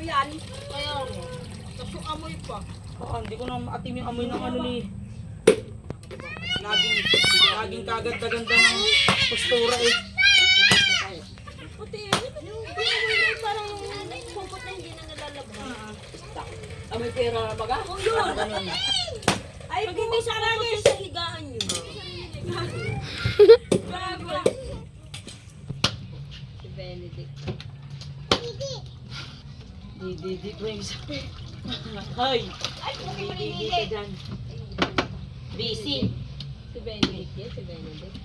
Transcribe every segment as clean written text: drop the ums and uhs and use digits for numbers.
yan. Kaya mo. Tapos yung amoy pa. Hindi ko na maatim yung amoy ng ano ni... Laging kaganda-ganda ng postura eh. Puti, yung amoy na parang pupot na hindi na nalalabas. Amoy pera baga? Oh, yun. Ay, bumis lagi sa higaan yun. Bago. Si Benedict. Di Prince. Hoy! Ay, puti mo Di ka dyan. Busy. Si Benedict yan, si Benedict.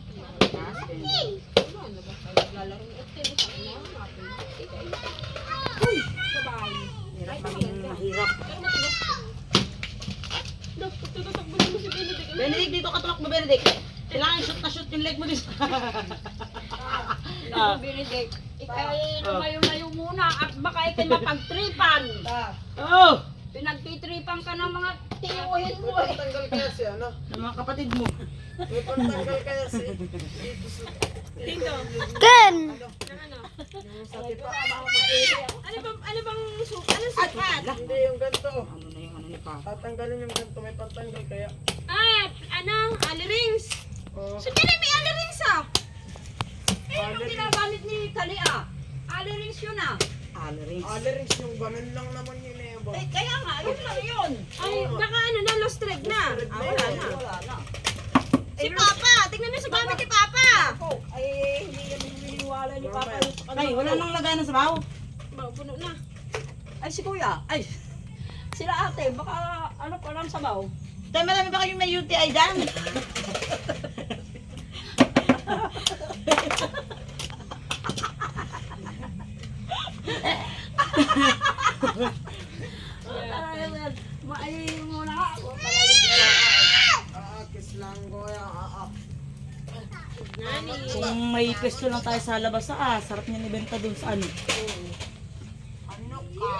Ano ba? Naglalaro ng activity. Uy! Babae. Hirap maging mahirap. Tututakbo mo si Benedict. Benedict, dito ka tumakbo, Benedict. Kailangan shoot na shoot yung leg mo dito. Ikaw, Benedict. Ikaw ay lumayo-layo muna at baka ikay mapagtripan. Oh! Pinagtitripan ka ng mga tiyuhin mo eh. Tanggal kaya siya, ano? Ng mga kapatid mo. May pantanggal kaya siya. Dito. Ken! Ano? Sakit pa. Ano bang sukat? Hindi yung ganito. Ano na yung ano ni Pa? Tatanggalin yung ganito. May pantanggal kaya. Ali rings. Oh. So, kaya may ali rings ah. Yung ginagamit ni Kalia. Ali rings yun ah. Alerings. Alerings yung ganun lang naman yun eh. Bo. Kaya nga, yun lang yun. Ay, baka ano na, lost thread na. Wala na. Wala na. Si Papa, tingnan mo sa gamit ni Papa. Ay, hindi kami naniniwala ni Papa. Ay, wala nang lagay ng sabaw. Puno na. Ay, si Kuya. Ay, Sila ate, baka ano pa lang sabaw. tayo marami ba kayong may UTI dyan? Maayin mo na ako. Kiss lang ko yan. Nani. Kung may pwesto lang tayo sa labas, sarap niya nibenta dun sa ano. Ano ka?